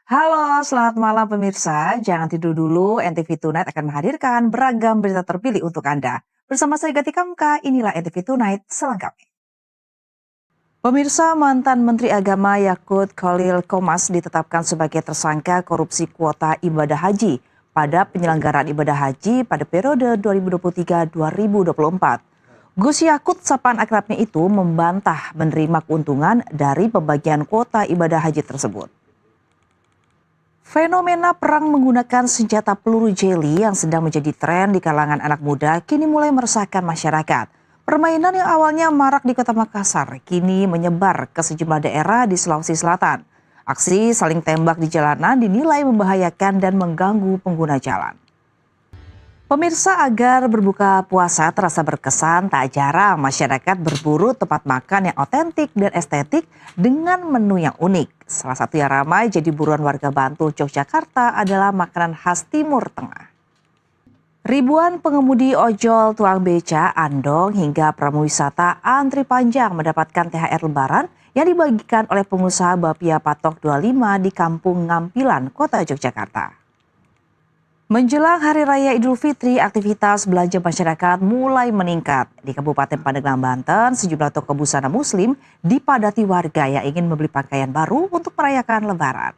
Halo, selamat malam pemirsa. Jangan tidur dulu, NTV Tonight akan menghadirkan beragam berita terpilih untuk Anda. Bersama saya Gati Kamka, inilah NTV Tonight selengkapnya. Pemirsa, mantan Menteri Agama Yakut Khalil Qomas ditetapkan sebagai tersangka korupsi kuota ibadah haji pada penyelenggaraan ibadah haji pada periode 2023-2024. Gus Yakut, sapaan akrabnya itu, membantah menerima keuntungan dari pembagian kuota ibadah haji tersebut. Fenomena perang menggunakan senjata peluru jeli yang sedang menjadi tren di kalangan anak muda kini mulai meresahkan masyarakat. Permainan yang awalnya marak di kota Makassar kini menyebar ke sejumlah daerah di Sulawesi Selatan. Aksi saling tembak di jalanan dinilai membahayakan dan mengganggu pengguna jalan. Pemirsa, agar berbuka puasa terasa berkesan, tak jarang masyarakat berburu tempat makan yang otentik dan estetik dengan menu yang unik. Salah satu yang ramai jadi buruan warga Bantul, Yogyakarta adalah makanan khas Timur Tengah. Ribuan pengemudi ojol, tukang beca, andong hingga pramuwisata antri panjang mendapatkan THR Lebaran yang dibagikan oleh pengusaha Bapia Patok 25 di Kampung Ngampilan, Kota Yogyakarta. Menjelang Hari Raya Idul Fitri, aktivitas belanja masyarakat mulai meningkat. Di Kabupaten Pandeglang, Banten, sejumlah toko busana muslim dipadati warga yang ingin membeli pakaian baru untuk merayakan Lebaran.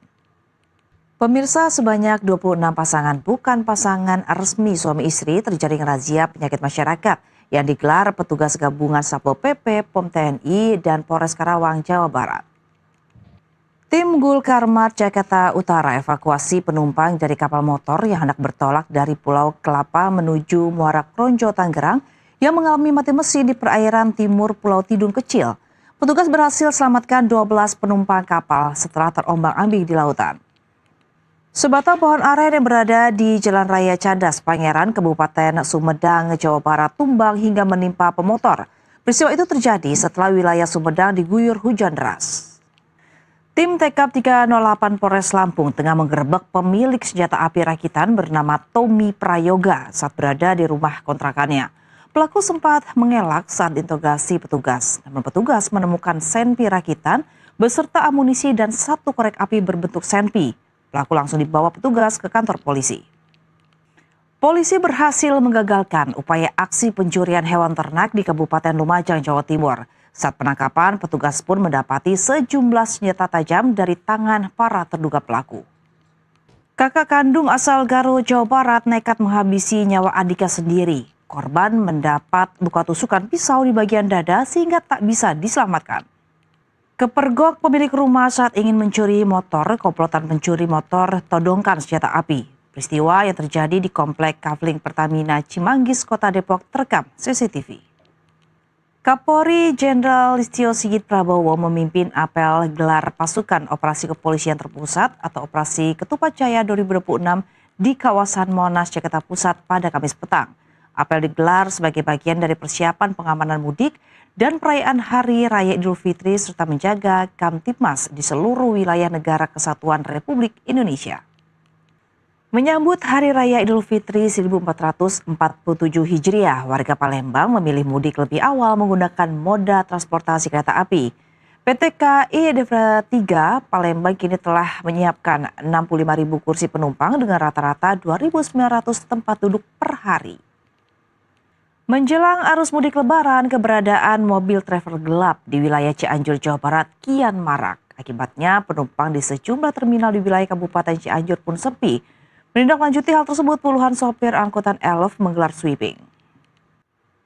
Pemirsa, sebanyak 26 pasangan bukan pasangan resmi suami istri terjaring razia penyakit masyarakat yang digelar petugas gabungan Satpol PP, POM TNI, dan Polres Karawang, Jawa Barat. Tim Gul Karmat Jakarta Utara evakuasi penumpang dari kapal motor yang hendak bertolak dari Pulau Kelapa menuju Muara Kronjo, Tangerang yang mengalami mati mesin di perairan timur Pulau Tidung Kecil. Petugas berhasil selamatkan 12 penumpang kapal setelah terombang-ambing di lautan. Sebatang pohon aren yang berada di Jalan Raya Cadas, Pangeran, Kabupaten Sumedang, Jawa Barat tumbang hingga menimpa pemotor. Peristiwa itu terjadi setelah wilayah Sumedang diguyur hujan deras. Tim Tekap 308 Polres Lampung tengah menggerebek pemilik senjata api rakitan bernama Tommy Prayoga saat berada di rumah kontrakannya. Pelaku sempat mengelak saat interogasi petugas, namun petugas menemukan senpi rakitan beserta amunisi dan satu korek api berbentuk senpi. Pelaku langsung dibawa petugas ke kantor polisi. Polisi berhasil menggagalkan upaya aksi pencurian hewan ternak di Kabupaten Lumajang, Jawa Timur. Saat penangkapan, petugas pun mendapati sejumlah senjata tajam dari tangan para terduga pelaku. Kakak kandung asal Garut, Jawa Barat nekat menghabisi nyawa adiknya sendiri. Korban mendapat luka tusukan pisau di bagian dada sehingga tak bisa diselamatkan. Kepergok pemilik rumah saat ingin mencuri motor, komplotan pencuri motor todongkan senjata api. Peristiwa yang terjadi di Komplek Kavling Pertamina Cimanggis, Kota Depok terekam CCTV. Kapolri Jenderal Listio Sigit Prabowo memimpin apel gelar pasukan operasi kepolisian terpusat atau operasi Ketupat Jaya 2026 di kawasan Monas, Jakarta Pusat pada Kamis petang. Apel digelar sebagai bagian dari persiapan pengamanan mudik dan perayaan Hari Raya Idul Fitri serta menjaga Kamtipmas di seluruh wilayah negara Kesatuan Republik Indonesia. Menyambut Hari Raya Idul Fitri 1447 Hijriah, warga Palembang memilih mudik lebih awal menggunakan moda transportasi kereta api. PT KAI Daerah 3 Palembang kini telah menyiapkan 65.000 kursi penumpang dengan rata-rata 2.900 tempat duduk per hari. Menjelang arus mudik Lebaran, keberadaan mobil travel gelap di wilayah Cianjur, Jawa Barat kian marak. Akibatnya penumpang di sejumlah terminal di wilayah Kabupaten Cianjur pun sepi. Menindaklanjuti hal tersebut, puluhan sopir angkutan Elf menggelar sweeping.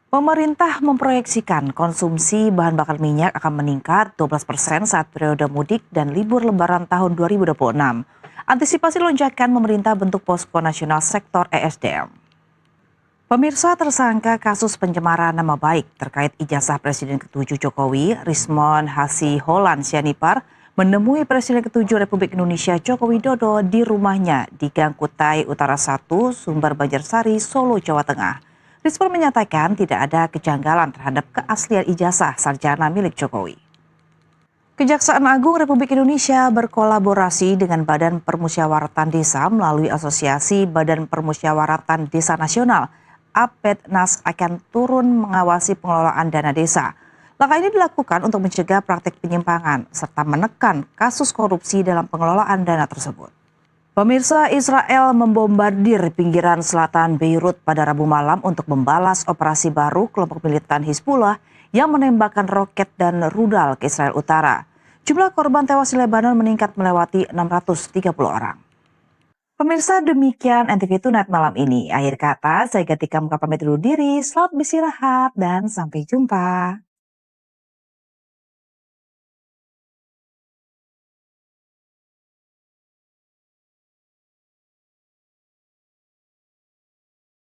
Pemerintah memproyeksikan konsumsi bahan bakar minyak akan meningkat 12% saat periode mudik dan libur Lebaran tahun 2026. Antisipasi lonjakan, pemerintah bentuk posko nasional sektor ESDM. Pemirsa, tersangka kasus pencemaran nama baik terkait ijazah Presiden ke-7 Jokowi, Rismon Hasiholan Sianipar, menemui Presiden ke-7 Republik Indonesia Joko Widodo di rumahnya di Gang Kutai Utara 1, Sumber Banjarsari, Solo, Jawa Tengah. Rismon menyatakan tidak ada kejanggalan terhadap keaslian ijazah sarjana milik Jokowi. Kejaksaan Agung Republik Indonesia berkolaborasi dengan Badan Permusyawaratan Desa melalui Asosiasi Badan Permusyawaratan Desa Nasional, APEDNAS, akan turun mengawasi pengelolaan dana desa. Langkah ini dilakukan untuk mencegah praktik penyimpangan serta menekan kasus korupsi dalam pengelolaan dana tersebut. Pemirsa, Israel membombardir pinggiran selatan Beirut pada Rabu malam untuk membalas operasi baru kelompok militan Hizbullah yang menembakkan roket dan rudal ke Israel Utara. Jumlah korban tewas di Lebanon meningkat melewati 630 orang. Pemirsa, demikian NTV Tonight malam ini. Akhir kata, saya Gatika Muka pamit dulu diri. Selamat beristirahat dan sampai jumpa.